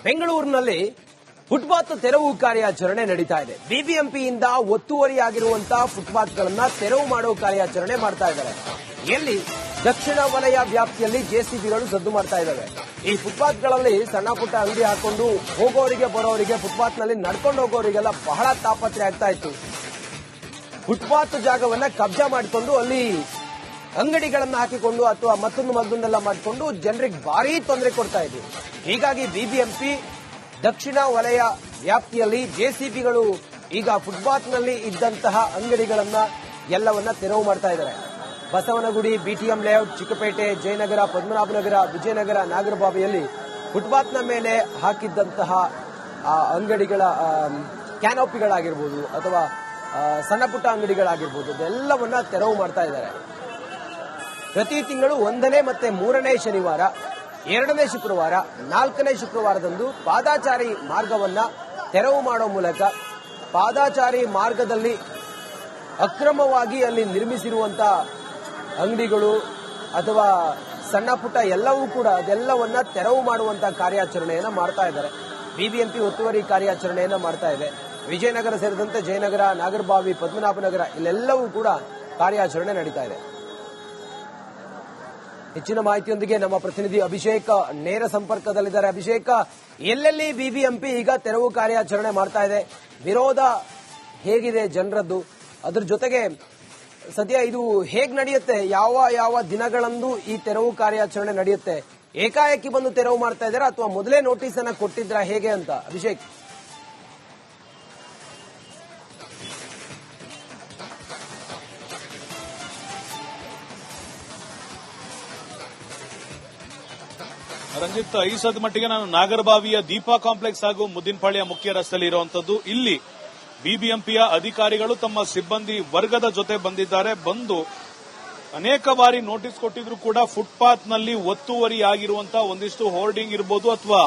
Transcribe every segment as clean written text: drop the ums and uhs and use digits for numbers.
ಬೆಂಗಳೂರಿನಲ್ಲಿ ಫುಟ್ಪಾತ್ ತೆರವು ಕಾರ್ಯಾಚರಣೆ ನಡೀತಾ ಇದೆ. ಬಿಬಿಎಂಪಿಯಿಂದ ಒತ್ತುವರಿಯಾಗಿರುವಂತಹ ಫುಟ್ಪಾತ್ಗಳನ್ನ ತೆರವು ಮಾಡುವ ಕಾರ್ಯಾಚರಣೆ ಮಾಡ್ತಾ ಇದ್ದಾರೆ. ಎಲ್ಲಿ ದಕ್ಷಿಣ ವಲಯ ವ್ಯಾಪ್ತಿಯಲ್ಲಿ ಜೆಸಿಬಿಗಳು ಸದ್ದು ಮಾಡ್ತಾ ಇದ್ದಾವೆ. ಈ ಫುಟ್ಪಾತ್ಗಳಲ್ಲಿ ಸಣ್ಣ ಪುಟ್ಟ ಅಂಗಡಿ ಹಾಕೊಂಡು ಹೋಗೋರಿಗೆ ಬರೋರಿಗೆ, ಫುಟ್ಪಾತ್ನಲ್ಲಿ ನಡ್ಕೊಂಡು ಹೋಗೋರಿಗೆಲ್ಲ ಬಹಳ ತಾಪತ್ರೆ ಆಗ್ತಾ ಇತ್ತು. ಫುಟ್ಪಾತ್ ಜಾಗವನ್ನ ಕಬ್ಜಾ ಮಾಡಿಕೊಂಡು ಅಲ್ಲಿ ಅಂಗಡಿಗಳನ್ನ ಹಾಕಿಕೊಂಡು ಅಥವಾ ಮತ್ತೊಂದೆಲ್ಲ ಮಾಡಿಕೊಂಡು ಜನರಿಗೆ ಭಾರೀ ತೊಂದರೆ ಕೊಡ್ತಾ ಇದ್ವಿ. ಹೀಗಾಗಿ ಬಿಬಿಎಂಪಿ ದಕ್ಷಿಣ ವಲಯ ವ್ಯಾಪ್ತಿಯಲ್ಲಿ ಜೆಸಿಬಿಗಳು ಈಗ ಫುಟ್ಪಾತ್ನಲ್ಲಿ ಇದ್ದಂತಹ ಅಂಗಡಿಗಳನ್ನ ಎಲ್ಲವನ್ನ ತೆರವು ಮಾಡ್ತಾ ಇದ್ದಾರೆ. ಬಸವನಗುಡಿ, ಬಿಟಿಎಂ ಲೇಔಟ್, ಚಿಕ್ಕಪೇಟೆ, ಜಯನಗರ, ಪದ್ಮನಾಭನಗರ, ವಿಜಯನಗರ, ನಾಗರಬಾವಿಯಲ್ಲಿ ಫುಟ್ಪಾತ್ನ ಮೇಲೆ ಹಾಕಿದ್ದಂತಹ ಅಂಗಡಿಗಳ ಕ್ಯಾನೋಪಿಗಳಾಗಿರ್ಬೋದು ಅಥವಾ ಸಣ್ಣ ಪುಟ್ಟ ಅಂಗಡಿಗಳಾಗಿರ್ಬೋದು, ಅದೆಲ್ಲವನ್ನ ತೆರವು ಮಾಡ್ತಾ ಇದ್ದಾರೆ. ಪ್ರತಿ ತಿಂಗಳು 1ನೇ ಮತ್ತು 3ನೇ ಶನಿವಾರ, 2ನೇ ಶುಕ್ರವಾರ, 4ನೇ ಶುಕ್ರವಾರದಂದು ಪಾದಾಚಾರಿ ಮಾರ್ಗವನ್ನ ತೆರವು ಮಾಡೋ ಮೂಲಕ ಪಾದಾಚಾರಿ ಮಾರ್ಗದಲ್ಲಿ ಅಕ್ರಮವಾಗಿ ಅಲ್ಲಿ ನಿರ್ಮಿಸಿರುವಂತಹ ಅಂಗಡಿಗಳು ಅಥವಾ ಸಣ್ಣ ಪುಟ್ಟ ಎಲ್ಲವೂ ಕೂಡ ಅದೆಲ್ಲವನ್ನ ತೆರವು ಮಾಡುವಂತಹ ಕಾರ್ಯಾಚರಣೆಯನ್ನ ಮಾಡ್ತಾ ಇದ್ದಾರೆ. ಬಿಬಿಎಂಪಿ ಒತ್ತುವರಿ ಕಾರ್ಯಾಚರಣೆಯನ್ನ ಮಾಡ್ತಾ ಇದೆ. ವಿಜಯನಗರ ಸೇರಿದಂತೆ ಜಯನಗರ, ನಾಗರಬಾವಿ, ಪದ್ಮನಾಭನಗರ ಇಲ್ಲೆಲ್ಲವೂ ಕೂಡ ಕಾರ್ಯಾಚರಣೆ ನಡೀತಾ ಇದೆ. ಹೆಚ್ಚಿನ ಮಾಹಿತಿಯೊಂದಿಗೆ ನಮ್ಮ ಪ್ರತಿನಿಧಿ ಅಭಿಷೇಕ್ ನೇರ ಸಂಪರ್ಕದಲ್ಲಿದ್ದಾರೆ. ಅಭಿಷೇಕ್, ಎಲ್ಲೆಲ್ಲಿ ಬಿಬಿಎಂಪಿ ಈಗ ತೆರವು ಕಾರ್ಯಾಚರಣೆ ಮಾಡ್ತಾ ಇದೆ, ವಿರೋಧ ಹೇಗಿದೆ ಜನರದ್ದು, ಅದ್ರ ಜೊತೆಗೆ ಸದ್ಯ ಇದು ಹೇಗ್ ನಡೆಯುತ್ತೆ, ಯಾವ ದಿನಗಳಂದು ಈ ತೆರವು ಕಾರ್ಯಾಚರಣೆ ನಡೆಯುತ್ತೆ, ಏಕಾಏಕಿ ಬಂದು ತೆರವು ಮಾಡ್ತಾ ಇದ್ದಾರಾ ಅಥವಾ ಮೊದಲೇ ನೋಟಿಸ್ ಅನ್ನ ಕೊಟ್ಟಿದ್ರಾ, ಹೇಗೆ ಅಂತ ಅಭಿಷೇಕ್? ರಂಜಿತ್, ಈ ಸದ ಮಟ್ಟಿಗೆ ನಾನು ನಾಗರಬಾವಿಯ ದೀಪಾ ಕಾಂಪ್ಲೆಕ್ಸ್ ಹಾಗೂ ಮುದ್ದಿನಪಾಳ್ಯ ಮುಖ್ಯ ರಸ್ತೆಯಲ್ಲಿ ಇರುವಂತದ್ದು. ಇಲ್ಲಿ ಬಿಬಿಎಂಪಿಯ ಅಧಿಕಾರಿಗಳು ತಮ್ಮ ಸಿಬ್ಬಂದಿ ವರ್ಗದ ಜೊತೆ ಬಂದಿದ್ದಾರೆ. ಬಂದು ಅನೇಕ ಬಾರಿ ನೋಟಿಸ್ ಕೊಟ್ಟಿದ್ರು ಕೂಡ ಫುಟ್ಪಾತ್ನಲ್ಲಿ ಒತ್ತುವರಿಯಾಗಿರುವಂತಹ ಒಂದಿಷ್ಟು ಹೋರ್ಡಿಂಗ್ ಇರಬಹುದು ಅಥವಾ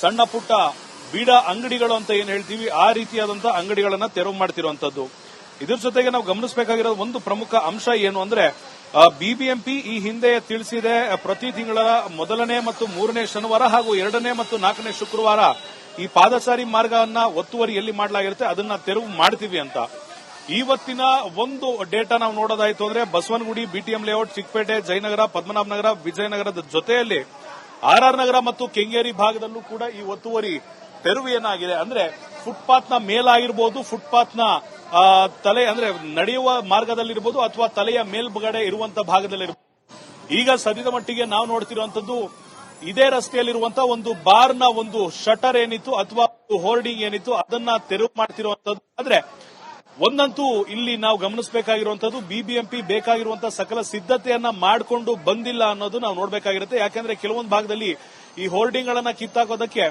ಸಣ್ಣ ಪುಟ್ಟ ಬೀಡ ಅಂಗಡಿಗಳು ಅಂತ ಏನ್ ಹೇಳ್ತೀವಿ, ಆ ರೀತಿಯಾದಂತಹ ಅಂಗಡಿಗಳನ್ನ ತೆರವು ಮಾಡ್ತಿರುವಂತದ್ದು. ಇದ್ರ ಜೊತೆಗೆ ನಾವು ಗಮನಿಸಬೇಕಾಗಿರೋ ಒಂದು ಪ್ರಮುಖ ಅಂಶ ಏನು ಅಂದ್ರೆ, ಬಿಬಿಎಂಪಿ ಈ ಹಿಂದೆ ತಿಳಿಸಿದೆ ಪ್ರತಿ ತಿಂಗಳ 1ನೇ ಮತ್ತು 3ನೇ ಶನಿವಾರ ಹಾಗೂ 2ನೇ ಮತ್ತು 4ನೇ ಶುಕ್ರವಾರ ಈ ಪಾದಚಾರಿ ಮಾರ್ಗವನ್ನ ಒತ್ತುವರಿ ಎಲ್ಲಿ ಮಾಡಲಾಗಿರುತ್ತೆ ಅದನ್ನ ತೆರವು ಮಾಡ್ತೀವಿ ಅಂತ. ಇವತ್ತಿನ ಒಂದು ಡೇಟಾ ನಾವು ನೋಡೋದಾಯ್ತು ಅಂದ್ರೆ ಬಸವನಗುಡಿ, ಬಿಟಿಎಂ ಲೇಔಟ್, ಚಿಕ್ಕಪೇಟೆ, ಜಯನಗರ, ಪದ್ಮನಾಭನಗರ, ವಿಜಯನಗರದ ಜೊತೆಯಲ್ಲಿ ಆರ್ಆರ್ ನಗರ ಮತ್ತು ಕೆಂಗೇರಿ ಭಾಗದಲ್ಲೂ ಕೂಡ ಈ ಒತ್ತುವರಿ ತೆರವು ಏನಾಗಿದೆ ಅಂದ್ರೆ ಫುಟ್ಪಾತ್ನ ಮೇಲಾಗಿರ್ಬೋದು, ಫುಟ್ಪಾತ್ನ ತಲೆ ಅಂದ್ರೆ ನಡೆಯುವ ಮಾರ್ಗದಲ್ಲಿರ್ಬೋದು ಅಥವಾ ತಲೆಯ ಮೇಲ್ಗಡೆ ಇರುವಂತಹ ಭಾಗದಲ್ಲಿರ್ಬೋದು. ಈಗ ಸದ್ಯದ ಮಟ್ಟಿಗೆ ನಾವು ನೋಡ್ತಿರುವಂತದ್ದು ಇದೇ ರಸ್ತೆಯಲ್ಲಿರುವಂತಹ ಒಂದು ಬಾರ್ನ ಒಂದು ಶಟರ್ ಏನಿತ್ತು ಅಥವಾ ಹೋರ್ಡಿಂಗ್ ಏನಿತ್ತು ಅದನ್ನ ತೆರವು ಮಾಡ್ತಿರುವಂತದ್ದು. ಆದ್ರೆ ಒಂದಂತೂ ಇಲ್ಲಿ ನಾವು ಗಮನಿಸಬೇಕಾಗಿರುವಂತದ್ದು, ಬಿಬಿಎಂಪಿ ಬೇಕಾಗಿರುವಂತಹ ಸಕಲ ಸಿದ್ಧತೆಯನ್ನ ಮಾಡಿಕೊಂಡು ಬಂದಿಲ್ಲ ಅನ್ನೋದು ನಾವು ನೋಡಬೇಕಾಗಿರುತ್ತೆ. ಯಾಕಂದ್ರೆ ಕೆಲವೊಂದು ಭಾಗದಲ್ಲಿ ಈ ಹೋರ್ಡಿಂಗ್ ಗಳನ್ನ ಕಿತ್ತಾಕೋದಕ್ಕೆ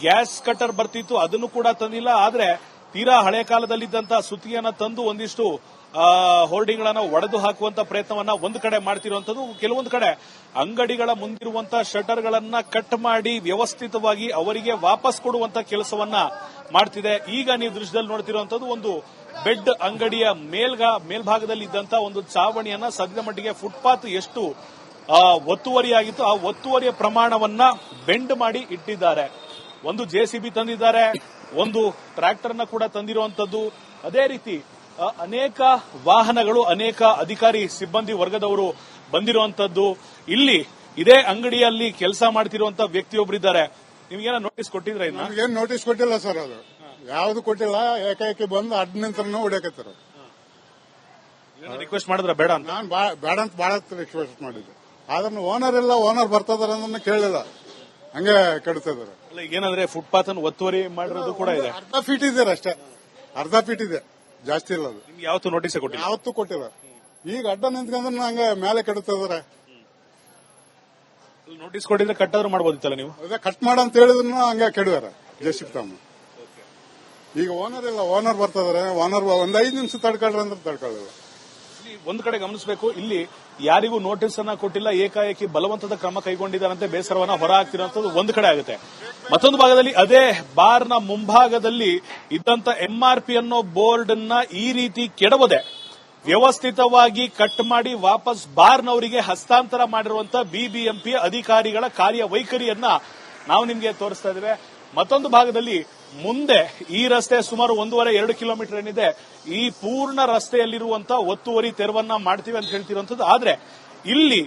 ಗ್ಯಾಸ್ ಕಟರ್ ಬರ್ತಿತ್ತು, ಅದನ್ನು ಕೂಡ ತಂದಿಲ್ಲ. ಆದ್ರೆ ತೀರಾ ಹಳೆ ಕಾಲದಲ್ಲಿದ್ದಂತಹ ಸುತ್ತಿಗೆಯನ್ನ ತಂದು ಒಂದಿಷ್ಟು ಹೋರ್ಡಿಂಗ್ ಗಳನ್ನ ಒಡೆದು ಹಾಕುವಂತ ಪ್ರಯತ್ನವನ್ನ ಒಂದು ಕಡೆ ಮಾಡ್ತಿರುವಂತದ್ದು. ಕೆಲವೊಂದು ಕಡೆ ಅಂಗಡಿಗಳ ಮುಂದಿರುವಂತಹ ಶಟರ್ ಗಳನ್ನ ಕಟ್ ಮಾಡಿ ವ್ಯವಸ್ಥಿತವಾಗಿ ಅವರಿಗೆ ವಾಪಸ್ ಕೊಡುವಂತ ಕೆಲಸವನ್ನ ಮಾಡ್ತಿದೆ. ಈಗ ನೀವು ದೃಶ್ಯದಲ್ಲಿ ನೋಡ್ತಿರುವಂತದ್ದು ಒಂದು ಬೆಡ್ ಅಂಗಡಿಯ ಮೇಲ್ಭಾಗದಲ್ಲಿ ಇದ್ದಂತಹ ಒಂದು ಚಾವಣಿಯನ್ನ ಸದ್ಯದ ಮಟ್ಟಿಗೆ ಫುಟ್ಪಾತ್ ಎಷ್ಟು ಒತ್ತುವರಿಯಾಗಿತ್ತು ಆ ಒತ್ತುವರಿಯ ಪ್ರಮಾಣವನ್ನ ಬೆಂಡ್ ಮಾಡಿ ಇಟ್ಟಿದ್ದಾರೆ. ಒಂದು ಜೆಸಿಬಿ ತಂದಿದ್ದಾರೆ, ಒಂದು ಟ್ರ್ಯಾಕ್ಟರ್ ನ ಕೂಡ ತಂದಿರುವಂತದ್ದು. ಅದೇ ರೀತಿ ಅನೇಕ ವಾಹನಗಳು, ಅನೇಕ ಅಧಿಕಾರಿ ಸಿಬ್ಬಂದಿ ವರ್ಗದವರು ಬಂದಿರುವಂತದ್ದು. ಇಲ್ಲಿ ಇದೇ ಅಂಗಡಿಯಲ್ಲಿ ಕೆಲಸ ಮಾಡ್ತಿರುವಂತಹ ವ್ಯಕ್ತಿಯೊಬ್ಬರಿದ್ದಾರೆ. ನಿಮ್ಗೇನ ನೋಟಿಸ್ ಕೊಟ್ಟಿದ್ರ? ಏನ್ ನೋಟಿಸ್ ಕೊಟ್ಟಿಲ್ಲ ಸರ್, ಅದು ಯಾವ್ದು ಕೊಟ್ಟಿಲ್ಲ. ಏಕಾಏಕಿ ಬಂದು ಅಡ್ಡ ನಿಂತರನ್ನು ಹೊಡ್ಯಾಕತ್ತಾರ. ರಿಕ್ವೆಸ್ಟ್ ಮಾಡಿದ್ರ ಬೇಡ ಅಂತ? ನಾನು ಬೇಡ ಅಂತ ಬಹಳ ರಿಕ್ವೆಸ್ಟ್ ಮಾಡಿದ್ದೆ. ಆದ್ರೆ ಓನರ್ ಇಲ್ಲ, ಓನರ್ ಬರ್ತದಾರ ಅಂತ ಕೇಳಿಲ್ಲ, ಹಂಗೆ ಕೆಡ್ತಿದಾರೆ. ಏನಂದ್ರೆ ಫುಟ್ಪಾತ್ ಅನ್ನು ಒತ್ತುವರಿ ಮಾಡಿರೋದು ಕೂಡ ಇದೆ. ಅರ್ಧ ಫೀಟ್ ಇದೆ ಅಷ್ಟೇ, ಅರ್ಧ ಫೀಟ್ ಇದೆ, ಜಾಸ್ತಿ ಇಲ್ಲ. ಅದು ಯಾವತ್ತೂ ನೋಟಿಸ್ ಕೊಟ್ಟಿಲ್ಲ? ಯಾವತ್ತೂ ಕೊಟ್ಟಿಲ್ಲ. ಈಗ ಅಡ್ಡ ನಿಂತ್ಕೊಂಡ್ರೆ ಹಂಗೆ ಮೇಲೆ ಕೆಡ್ತಿದಾರೆ. ನೋಟಿಸ್ ಕೊಟ್ಟಿದ್ರೆ ಕಟ್ಟಾದ್ರೂ ಮಾಡಬಹುದಿತ್ತಲ್ಲ ನೀವು? ಅದೇ ಕಟ್ ಮಾಡ ಅಂತ ಹೇಳಿದ್ರು ಹಂಗೆ ಕೆಡುವಾರ ಜೆಸಿಬಿ ತಮ್ಮ. ಈಗ ಓನರ್ ಇಲ್ಲ, ಓನರ್ ಬರ್ತದಾರೆ. ಓನರ್ ಒಂದ್ 5 ನಿಮಿಷ ತಡ್ಕೊಳ್ರಿ ಅಂದ್ರೆ ತಡ್ಕೊಳ್ಳಲ್ಲ. ಒಂದು ಕಡೆ ಗಮನಿಸಬೇಕು, ಇಲ್ಲಿ ಯಾರಿಗೂ ನೋಟಿಸ್ ಅನ್ನ ಕೊಟ್ಟಿಲ್ಲ, ಏಕಾಏಕಿ ಬಲವಂತದ ಕ್ರಮ ಕೈಗೊಂಡಿದ್ದಾರಂತೆ ಬೇಸರವನ್ನ ಹೊರ ಹಾಕ್ತಿರುವಂತದ್ದು ಒಂದು ಕಡೆ ಆಗುತ್ತೆ. ಮತ್ತೊಂದು ಭಾಗದಲ್ಲಿ ಅದೇ ಬಾರ್ನ ಮುಂಭಾಗದಲ್ಲಿ ಇದ್ದಂತ ಎಂಆರ್ಪಿ ಅನ್ನೋ ಬೋರ್ಡ್ ಅನ್ನ ಈ ರೀತಿ ಕೆಡವದೆ ವ್ಯವಸ್ಥಿತವಾಗಿ ಕಟ್ ಮಾಡಿ ವಾಪಸ್ ಬಾರ್ನವರಿಗೆ ಹಸ್ತಾಂತರ ಮಾಡಿರುವಂತಹ ಬಿಬಿಎಂಪಿ ಅಧಿಕಾರಿಗಳ ಕಾರ್ಯವೈಖರಿಯನ್ನ ನಾವು ನಿಮ್ಗೆ ತೋರಿಸ್ತಾ ಇದ್ದೇವೆ. ಮತ್ತೊಂದು ಭಾಗದಲ್ಲಿ ಮುಂದೆ ಈ ರಸ್ತೆ ಸುಮಾರು 1.5-2 ಕಿಲೋಮೀಟರ್ ಏನಿದೆ, ಈ ಪೂರ್ಣ ರಸ್ತೆಯಲ್ಲಿರುವಂತ ಒತ್ತುವರಿ ತೆರವನ್ನ ಮಾಡ್ತೀವಿ ಅಂತ ಹೇಳ್ತಿರುವಂತದ್ದು. ಆದ್ರೆ ಇಲ್ಲಿ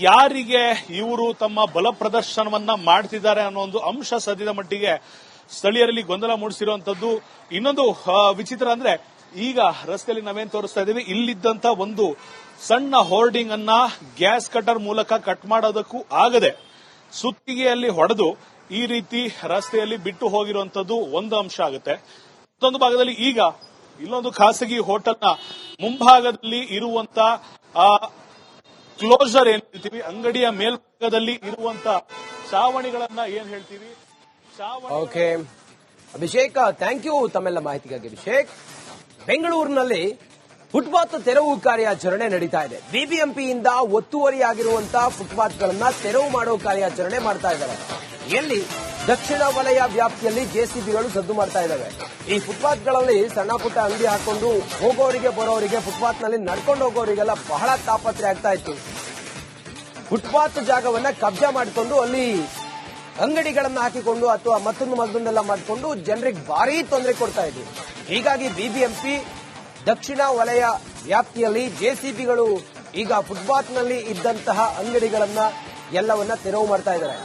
ಯಾರಿಗೆ ಇವರು ತಮ್ಮ ಬಲ ಪ್ರದರ್ಶನವನ್ನ ಮಾಡ್ತಿದ್ದಾರೆ ಅನ್ನೋ ಒಂದು ಅಂಶ ಸದ್ಯದ ಮಟ್ಟಿಗೆ ಸ್ಥಳೀಯರಲ್ಲಿ ಗೊಂದಲ ಮೂಡಿಸಿರುವಂತದ್ದು. ಇನ್ನೊಂದು ವಿಚಿತ್ರ ಅಂದ್ರೆ, ಈಗ ರಸ್ತೆಯಲ್ಲಿ ನಾವೇನ್ ತೋರಿಸ್ತಾ ಇದ್ದೀವಿ, ಇಲ್ಲಿದ್ದಂತ ಒಂದು ಸಣ್ಣ ಹೋರ್ಡಿಂಗ್ ಅನ್ನ ಗ್ಯಾಸ್ ಕಟರ್ ಮೂಲಕ ಕಟ್ ಮಾಡೋದಕ್ಕೂ ಆಗದೆ ಸುತ್ತಿಗೆಯಲ್ಲಿ ಹೊಡೆದು ಈ ರೀತಿ ರಸ್ತೆಯಲ್ಲಿ ಬಿಟ್ಟು ಹೋಗಿರುವಂತದ್ದು ಒಂದು ಅಂಶ ಆಗುತ್ತೆ. ಮತ್ತೊಂದು ಭಾಗದಲ್ಲಿ ಈಗ ಇಲ್ಲೊಂದು ಖಾಸಗಿ ಹೋಟೆಲ್ನ ಮುಂಭಾಗದಲ್ಲಿ ಇರುವಂತ ಕ್ಲೋಸರ್ ಏನ್ ಹೇಳ್ತೀವಿ, ಅಂಗಡಿಯ ಮೇಲ್ಭಾಗದಲ್ಲಿ ಇರುವಂತ ಚಾವಣಿಗಳನ್ನ ಏನ್ ಹೇಳ್ತೀವಿ, ಓಕೆ ಅಭಿಷೇಕ್, ಥ್ಯಾಂಕ್ ಯು ತಮ್ಮೆಲ್ಲ ಮಾಹಿತಿಗಾಗಿ. ಅಭಿಷೇಕ್, ಬೆಂಗಳೂರಿನಲ್ಲಿ ಫುಟ್ಪಾತ್ ತೆರವು ಕಾರ್ಯಾಚರಣೆ ನಡೀತಾ ಇದೆ. ಬಿಬಿಎಂಪಿಯಿಂದ ಒತ್ತುವರಿಯಾಗಿರುವಂತಹ ಫುಟ್ಪಾತ್ಗಳನ್ನ ತೆರವು ಮಾಡೋ ಕಾರ್ಯಾಚರಣೆ ಮಾಡ್ತಾ ಇದ್ದಾರೆ. ಎಲ್ಲಿ ದಕ್ಷಿಣ ವಲಯ ವ್ಯಾಪ್ತಿಯಲ್ಲಿ ಜೆಸಿಬಿಗಳು ಸದ್ದು ಮಾಡ್ತಾ ಇದ್ದಾವೆ. ಈ ಫುಟ್ಪಾತ್ಗಳಲ್ಲಿ ಸಣ್ಣ ಪುಟ್ಟ ಅಂಗಡಿ ಹಾಕೊಂಡು ಹೋಗೋರಿಗೆ ಬರೋರಿಗೆ, ಫುಟ್ಪಾತ್ನಲ್ಲಿ ನಡ್ಕೊಂಡು ಹೋಗೋರಿಗೆಲ್ಲ ಬಹಳ ತಾಪತ್ರೆ ಆಗ್ತಾ ಇತ್ತು. ಫುಟ್ಪಾತ್ ಜಾಗವನ್ನ ಕಬ್ಜಾ ಮಾಡಿಕೊಂಡು ಅಲ್ಲಿ ಅಂಗಡಿಗಳನ್ನ ಹಾಕಿಕೊಂಡು ಅಥವಾ ಮತ್ತೊಂದೆಲ್ಲ ಮಾಡಿಕೊಂಡು ಜನರಿಗೆ ಭಾರೀ ತೊಂದರೆ ಕೊಡ್ತಾ ಇದ್ವಿ. ಹೀಗಾಗಿ ಬಿಬಿಎಂಪಿ ದಕ್ಷಿಣ ವಲಯ ವ್ಯಾಪ್ತಿಯಲ್ಲಿ ಜೆಸಿಬಿಗಳು ಈಗ ಫುಟ್ಪಾತ್ನಲ್ಲಿ ಇದ್ದಂತಹ ಅಂಗಡಿಗಳನ್ನ ಎಲ್ಲವನ್ನ ತೆರವು ಮಾಡ್ತಾ ಇದ್ದಾರೆ.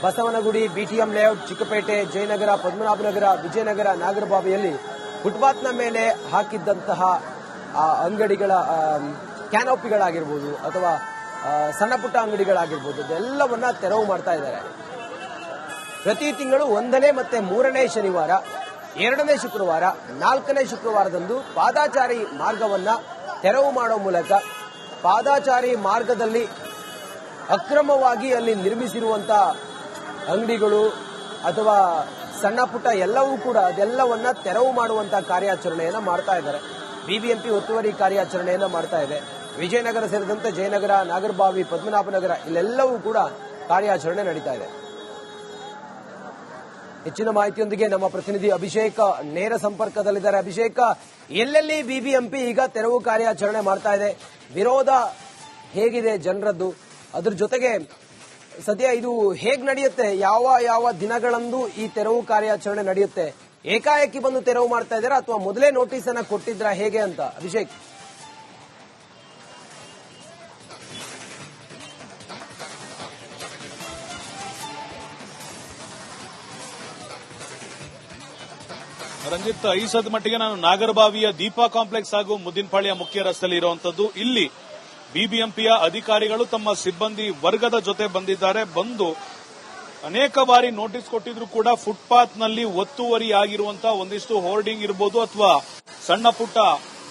ಬಸವನಗುಡಿ, ಬಿಟಿಎಂ ಲೇಔಟ್, ಚಿಕ್ಕಪೇಟೆ, ಜಯನಗರ, ಪದ್ಮನಾಭನಗರ, ವಿಜಯನಗರ, ನಾಗರಬಾವಿಯಲ್ಲಿ ಫುಟ್ಪಾತ್ನ ಮೇಲೆ ಹಾಕಿದ್ದಂತಹ ಅಂಗಡಿಗಳ ಕ್ಯಾನೋಪಿಗಳಾಗಿರ್ಬೋದು ಅಥವಾ ಸಣ್ಣ ಪುಟ್ಟ ಅಂಗಡಿಗಳಾಗಿರ್ಬೋದು, ಇದೆಲ್ಲವನ್ನ ತೆರವು ಮಾಡ್ತಾ ಇದ್ದಾರೆ. ಪ್ರತಿ ತಿಂಗಳು 1ನೇ ಮತ್ತು 3ನೇ ಶನಿವಾರ, 2ನೇ ಶುಕ್ರವಾರ, 4ನೇ ಶುಕ್ರವಾರದಂದು ಪಾದಾಚಾರಿ ಮಾರ್ಗವನ್ನ ತೆರವು ಮಾಡೋ ಮೂಲಕ ಪಾದಾಚಾರಿ ಮಾರ್ಗದಲ್ಲಿ ಅಕ್ರಮವಾಗಿ ಅಲ್ಲಿ ನಿರ್ಮಿಸಿರುವಂತಹ ಅಂಗಡಿಗಳು ಅಥವಾ ಸಣ್ಣ ಪುಟ್ಟ ಎಲ್ಲವೂ ಕೂಡ ಅದೆಲ್ಲವನ್ನ ತೆರವು ಮಾಡುವಂತಹ ಕಾರ್ಯಾಚರಣೆಯನ್ನ ಮಾಡ್ತಾ ಇದ್ದಾರೆ. ಬಿಬಿಎಂಪಿ ಒತ್ತುವರಿ ಕಾರ್ಯಾಚರಣೆಯನ್ನ ಮಾಡ್ತಾ ಇದೆ. ವಿಜಯನಗರ ಸೇರಿದಂತೆ ಜಯನಗರ, ನಾಗರಬಾವಿ, ಪದ್ಮನಾಭನಗರ ಇಲ್ಲೆಲ್ಲವೂ ಕೂಡ ಕಾರ್ಯಾಚರಣೆ ನಡೀತಾ ಇದೆ. ಹೆಚ್ಚಿನ ಮಾಹಿತಿಯೊಂದಿಗೆ ನಮ್ಮ ಪ್ರತಿನಿಧಿ ಅಭಿಷೇಕ್ ನೇರ ಸಂಪರ್ಕದಲ್ಲಿದ್ದಾರೆ. ಅಭಿಷೇಕ್, ಎಲ್ಲೆಲ್ಲಿ ಬಿಬಿಎಂಪಿ ಈಗ ತೆರವು ಕಾರ್ಯಾಚರಣೆ ಮಾಡ್ತಾ ಇದೆ, ವಿರೋಧ ಹೇಗಿದೆ ಜನರದ್ದು, ಅದ್ರ ಜೊತೆಗೆ ಸದ್ಯ ಇದು ಹೇಗ್ ನಡೆಯುತ್ತೆ, ಯಾವ ದಿನಗಳಂದು ಈ ತೆರವು ಕಾರ್ಯಾಚರಣೆ ನಡೆಯುತ್ತೆ, ಏಕಾಏಕಿ ಬಂದು ತೆರವು ಮಾಡ್ತಾ ಇದ್ದೀರಾ ಅಥವಾ ಮೊದಲೇ ನೋಟಿಸ್ ಅನ್ನ ಕೊಟ್ಟಿದ್ರಾ, ಹೇಗೆ ಅಂತ ಅಭಿಷೇಕ್? ರಂಜಿತ್, ಈ ಸದ ಮಟ್ಟಿಗೆ ನಾನು ನಾಗರಬಾವಿಯ ದೀಪಾ ಕಾಂಪ್ಲೆಕ್ಸ್ ಹಾಗೂ ಮುದ್ದಿನಪಾಳ್ಯ ಮುಖ್ಯ ರಸ್ತೆಯಲ್ಲಿ ಇರುವಂತದ್ದು. ಇಲ್ಲಿ ಬಿಬಿಎಂಪಿಯ ಅಧಿಕಾರಿಗಳು ತಮ್ಮ ಸಿಬ್ಬಂದಿ ವರ್ಗದ ಜೊತೆ ಬಂದಿದ್ದಾರೆ. ಬಂದು ಅನೇಕ ಬಾರಿ ನೋಟಿಸ್ ಕೊಟ್ಟಿದ್ರು ಕೂಡ ಫುಟ್ಪಾತ್ನಲ್ಲಿ ಒತ್ತುವರಿಯಾಗಿರುವಂತಹ ಒಂದಿಷ್ಟು ಹೋರ್ಡಿಂಗ್ ಇರಬಹುದು ಅಥವಾ ಸಣ್ಣ ಪುಟ್ಟ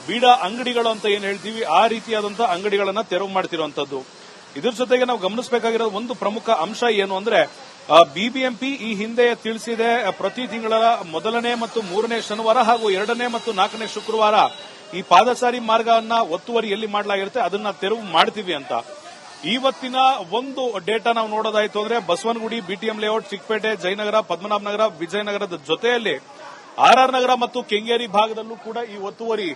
ಬೀಡ ಅಂಗಡಿಗಳು ಅಂತ ಏನ್ ಹೇಳ್ತೀವಿ, ಆ ರೀತಿಯಾದಂತಹ ಅಂಗಡಿಗಳನ್ನ ತೆರವು ಮಾಡ್ತಿರುವಂತದ್ದು. ಇದ್ರ ಜೊತೆಗೆ ನಾವು ಗಮನಿಸಬೇಕಾಗಿರೋ ಒಂದು ಪ್ರಮುಖ ಅಂಶ ಏನು ಅಂದ್ರೆ, ಬಿಬಿಎಂಪಿ ಈ ಹಿಂದೆ ತಿಳಿಸಿದೆ, ಪ್ರತಿ ತಿಂಗಳ 1ನೇ ಮತ್ತು 3ನೇ ಶನಿವಾರ ಹಾಗೂ 2ನೇ ಮತ್ತು 4ನೇ ಶುಕ್ರವಾರ ಈ ಪಾದಚಾರಿ ಮಾರ್ಗವನ್ನ ಒತ್ತುವರಿ ಎಲ್ಲಿ ಮಾಡಲಾಗಿರುತ್ತೆ ಅದನ್ನ ತೆರವು ಮಾಡ್ತೀವಿ ಅಂತ. ಇವತ್ತಿನ ಒಂದು ಡೇಟಾ ನಾವು ನೋಡೋದಾಯ್ತು ಅಂದ್ರೆ, ಬಸವನಗುಡಿ, ಬಿಟಿಎಂ ಲೇಔಟ್, ಚಿಕ್ಕಪೇಟೆ, ಜಯನಗರ, ಪದ್ಮನಾಭನಗರ, ವಿಜಯನಗರದ ಜೊತೆಯಲ್ಲಿ ಆರ್ಆರ್ ನಗರ ಮತ್ತು ಕೆಂಗೇರಿ ಭಾಗದಲ್ಲೂ ಕೂಡ ಈ ಒತ್ತುವರಿ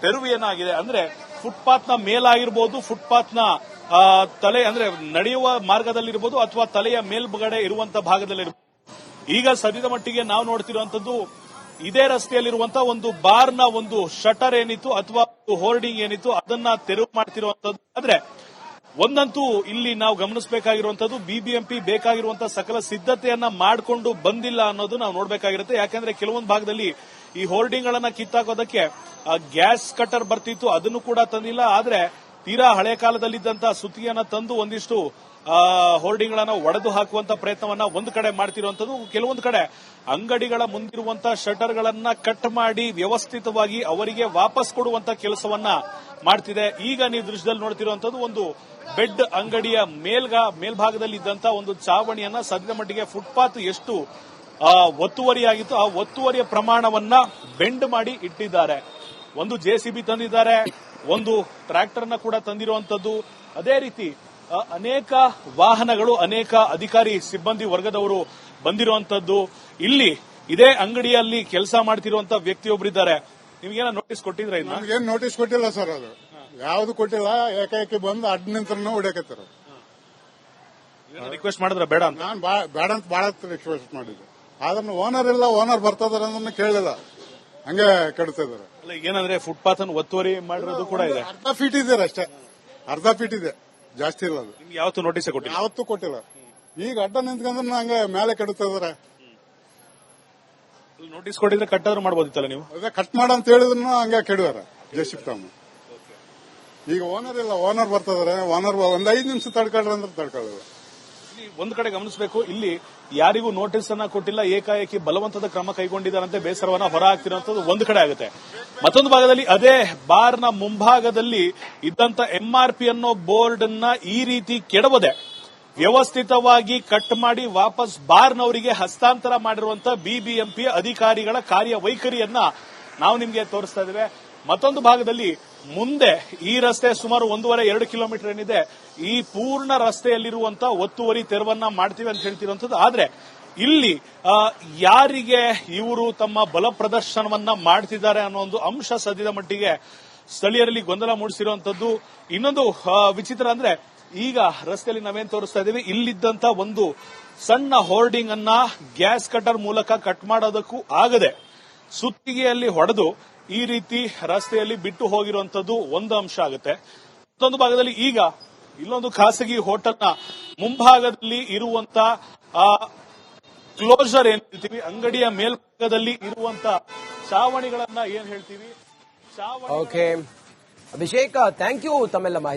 ತೆರವು ಏನಾಗಿದೆ ಅಂದ್ರೆ, ಫುಟ್ಪಾತ್ನ ಮೇಲಾಗಿರ್ಬೋದು, ಫುಟ್ಪಾತ್ನ ತಲೆ ಅಂದ್ರೆ ನಡೆಯುವ ಮಾರ್ಗದಲ್ಲಿರ್ಬೋದು ಅಥವಾ ತಲೆಯ ಮೇಲ್ಗಡೆ ಇರುವಂತಹ ಭಾಗದಲ್ಲಿರ್ಬೋದು. ಈಗ ಸದ್ಯದ ಮಟ್ಟಿಗೆ ನಾವು ನೋಡ್ತಿರುವಂತದ್ದು, ಇದೇ ರಸ್ತೆಯಲ್ಲಿರುವಂತಹ ಒಂದು ಬಾರ್ನ ಒಂದು ಶಟರ್ ಏನಿತ್ತು ಅಥವಾ ಹೋರ್ಡಿಂಗ್ ಏನಿತ್ತು ಅದನ್ನ ತೆರವು ಮಾಡ್ತಿರುವಂತದ್ದು. ಆದ್ರೆ ಒಂದಂತೂ ಇಲ್ಲಿ ನಾವು ಗಮನಿಸಬೇಕಾಗಿರುವಂತದ್ದು, ಬಿಬಿಎಂಪಿ ಬೇಕಾಗಿರುವಂತಹ ಸಕಲ ಸಿದ್ಧತೆಯನ್ನ ಮಾಡಿಕೊಂಡು ಬಂದಿಲ್ಲ ಅನ್ನೋದು ನಾವು ನೋಡಬೇಕಾಗಿರುತ್ತೆ. ಯಾಕಂದ್ರೆ ಕೆಲವೊಂದು ಭಾಗದಲ್ಲಿ ಈ ಹೋರ್ಡಿಂಗ್ ಗಳನ್ನ ಕಿತ್ತಾಕೋದಕ್ಕೆ ಗ್ಯಾಸ್ ಕಟರ್ ಬರ್ತಿತ್ತು, ಅದನ್ನು ಕೂಡ ತಂದಿಲ್ಲ. ಆದ್ರೆ ತೀರಾ ಹಳೆ ಕಾಲದಲ್ಲಿದ್ದಂತಹ ಸುತ್ತಿಗೆಯನ್ನ ತಂದು ಒಂದಿಷ್ಟು ಹೋರ್ಡಿಂಗ್ ಗಳನ್ನ ಒಡೆದು ಹಾಕುವಂತ ಪ್ರಯತ್ನವನ್ನ ಒಂದು ಕಡೆ ಮಾಡ್ತಿರುವಂತದ್ದು. ಕೆಲವೊಂದು ಕಡೆ ಅಂಗಡಿಗಳ ಮುಂದಿರುವಂತಹ ಶಟರ್ ಗಳನ್ನ ಕಟ್ ಮಾಡಿ ವ್ಯವಸ್ಥಿತವಾಗಿ ಅವರಿಗೆ ವಾಪಸ್ ಕೊಡುವಂತ ಕೆಲಸವನ್ನ ಮಾಡ್ತಿದೆ. ಈಗ ನೀವು ದೃಶ್ಯದಲ್ಲಿ ನೋಡ್ತಿರುವಂತದ್ದು ಒಂದು ಬೆಡ್ ಅಂಗಡಿಯ ಮೇಲ್ಭಾಗದಲ್ಲಿ ಇದ್ದಂತಹ ಒಂದು ಚಾವಣಿಯನ್ನ ಸದ್ಯದ ಮಟ್ಟಿಗೆ ಫುಟ್ಪಾತ್ ಎಷ್ಟು ಒತ್ತುವರಿಯಾಗಿತ್ತು ಆ ಒತ್ತುವರಿಯ ಪ್ರಮಾಣವನ್ನ ಬೆಂಡ್ ಮಾಡಿ ಇಟ್ಟಿದ್ದಾರೆ. ಒಂದು ಜೆಸಿಬಿ ತಂದಿದ್ದಾರೆ, ಒಂದು ಟ್ರ್ಯಾಕ್ಟರ್ ನ ಕೂಡ ತಂದಿರುವಂತದ್ದು. ಅದೇ ರೀತಿ ಅನೇಕ ವಾಹನಗಳು, ಅನೇಕ ಅಧಿಕಾರಿ ಸಿಬ್ಬಂದಿ ವರ್ಗದವರು ಬಂದಿರುವಂತದ್ದು. ಇಲ್ಲಿ ಇದೇ ಅಂಗಡಿಯಲ್ಲಿ ಕೆಲಸ ಮಾಡ್ತಿರುವಂತಹ ವ್ಯಕ್ತಿಯೊಬ್ಬರಿದ್ದಾರೆ. ನಿಮ್ಗೇನ ನೋಟಿಸ್ ಕೊಟ್ಟಿದ್ರೆ? ನಮ್ಗೇನು ನೋಟಿಸ್ ಕೊಟ್ಟಿಲ್ಲ ಸರ್, ಅದು ಯಾವ್ದು ಕೊಟ್ಟಿಲ್ಲ. ಏಕಾಏಕಿ ಬಂದು ಅಡ್ಡ ನಿಂತ್ರನ ಹೊಡ್ಯಾಕತ್ತಾರ. ರಿಕ್ವೆಸ್ಟ್ ಮಾಡಿದ್ರೆ ಬೇಡ ಅಂತ ನಾನು ಬೇಡ ಅಂತ ಬಹಳ ರಿಕ್ವೆಸ್ಟ್ ಮಾಡಿದ್ದೆ. ಆದ್ರೆ ಓನರ್ ಇಲ್ಲ, ಓನರ್ ಬರ್ತಿದಾರೆ ಅನ್ನೋದನ್ನ ಕೇಳಿಲ್ಲ, ಹಂಗೆ ಕೆಡ್ತಾ ಇದಾರೆ. ಅಲ್ಲ, ಏನಂದ್ರೆ ಫುಟ್ಪಾತ್ ಅನ್ನು ಒತ್ತುವರಿ ಮಾಡಿರೋದು ಕೂಡ ಇದೆ. ಅರ್ಧ ಫೀಟ್ ಇದೆ ಅಷ್ಟೇ, ಅರ್ಧ ಫೀಟ್ ಇದೆ, ಜಾಸ್ತಿ ಇಲ್ಲ ಅದು. ನಿಮ್ಗೆ ಯಾವತ್ತೂ ನೋಟಿಸ್ ಕೊಟ್ಟಿಲ್ಲ? ಯಾವತ್ತೂ ಕೊಟ್ಟಿಲ್ಲ. ಈಗ ಅಡ್ಡ ನಿಂತ್ಕೊಂಡ್ರೆ ಹಂಗೆ ಮೇಲೆ ಕೆಡ್ತಾ ಇದಾರೆ. ನೋಟಿಸ್ ಕೊಟ್ಟಿದ್ರೆ ಕಟ್ಟಾದ್ರೂ ಮಾಡ್ಬೋದಿತ್ತಲ್ಲ ನೀವು? ಅದೇ ಕಟ್ ಮಾಡ ಅಂತ ಹೇಳಿದ್ರು ಹಂಗೆ ಕೆಡುವಾರ ಜೆಸಿಬಿ ತಮ್ಮ. ಈಗ ಓನರ್ ಇಲ್ಲ, ಓನರ್ ಬರ್ತಿದಾರೆ. ಓನರ್ ಒಂದ್ 5 ನಿಮಿಷ ತಡ್ಕೊಳ್ರಿ ಅಂದ್ರೆ ತಡ್ಕೊಳ್ಳೋದು. ಒಂದು ಕಡೆ ಗಮನಿಸಬೇಕು, ಇಲ್ಲಿ ಯಾರಿಗೂ ನೋಟಿಸ್ ಅನ್ನ ಕೊಟ್ಟಿಲ್ಲ, ಏಕಾಏಕಿ ಬಲವಂತದ ಕ್ರಮ ಕೈಗೊಂಡಿದ್ದಾರಂತೆ ಬೇಸರವನ್ನ ಹೊರ ಹಾಕ್ತಿರೋಂಥದ್ದು ಒಂದು ಕಡೆ ಆಗುತ್ತೆ. ಮತ್ತೊಂದು ಭಾಗದಲ್ಲಿ ಅದೇ ಬಾರ್ನ ಮುಂಭಾಗದಲ್ಲಿ ಇದ್ದಂತ MRP ಅನ್ನೋ ಬೋರ್ಡ್ ಅನ್ನ ಈ ರೀತಿ ಕೆಡವದೆ ವ್ಯವಸ್ಥಿತವಾಗಿ ಕಟ್ ಮಾಡಿ ವಾಪಸ್ ಬಾರ್ನವರಿಗೆ ಹಸ್ತಾಂತರ ಮಾಡಿರುವಂತಹ ಬಿಬಿಎಂಪಿ ಅಧಿಕಾರಿಗಳ ಕಾರ್ಯವೈಖರಿಯನ್ನ ನಾವು ನಿಮಗೆ ತೋರಿಸ್ತಾ ಇದ್ದೇವೆ. ಮತ್ತೊಂದು ಭಾಗದಲ್ಲಿ ಮುಂದೆ ಈ ರಸ್ತೆ ಸುಮಾರು 1.5-2 ಕಿಲೋಮೀಟರ್ ಏನಿದೆ, ಈ ಪೂರ್ಣ ರಸ್ತೆಯಲ್ಲಿರುವಂತಹ ಒತ್ತುವರಿ ತೆರವನ್ನ ಮಾಡ್ತೀವಿ ಅಂತ ಹೇಳ್ತಿರುವಂತದ್ದು. ಆದ್ರೆ ಇಲ್ಲಿ ಯಾರಿಗೆ ಇವರು ತಮ್ಮ ಬಲ ಪ್ರದರ್ಶನವನ್ನ ಮಾಡ್ತಿದ್ದಾರೆ ಅನ್ನೋ ಒಂದು ಅಂಶ ಸದ್ಯದ ಮಟ್ಟಿಗೆ ಸ್ಥಳೀಯರಲ್ಲಿ ಗೊಂದಲ ಮೂಡಿಸಿರುವಂತದ್ದು. ಇನ್ನೊಂದು ವಿಚಿತ್ರ ಅಂದ್ರೆ, ಈಗ ರಸ್ತೆಯಲ್ಲಿ ನಾವೇನ್ ತೋರಿಸ್ತಾ ಇದ್ದೀವಿ, ಇಲ್ಲಿದ್ದಂತ ಒಂದು ಸಣ್ಣ ಹೋರ್ಡಿಂಗ್ ಅನ್ನ ಗ್ಯಾಸ್ ಕಟರ್ ಮೂಲಕ ಕಟ್ ಮಾಡೋದಕ್ಕೂ ಆಗದೆ ಸುತ್ತಿಗೆಯಲ್ಲಿ ಹೊಡೆದು ಈ ರೀತಿ ರಸ್ತೆಯಲ್ಲಿ ಬಿಟ್ಟು ಹೋಗಿರುವಂತದ್ದು ಒಂದು ಅಂಶ ಆಗುತ್ತೆ. ಮತ್ತೊಂದು ಭಾಗದಲ್ಲಿ ಈಗ ಇಲ್ಲೊಂದು ಖಾಸಗಿ ಹೋಟೆಲ್ನ ಮುಂಭಾಗದಲ್ಲಿ ಇರುವಂತ ಕ್ಲೋಸರ್ ಏನ್ ಹೇಳ್ತೀವಿ, ಅಂಗಡಿಯ ಮೇಲ್ಭಾಗದಲ್ಲಿ ಇರುವಂತ ಚಾವಣಿಗಳನ್ನ ಏನ್ ಹೇಳ್ತೀವಿ, ಓಕೆ ಅಭಿಷೇಕ್, ಥ್ಯಾಂಕ್ ಯು ತಮ್ಮೆಲ್ಲ ಮಾಹಿತಿ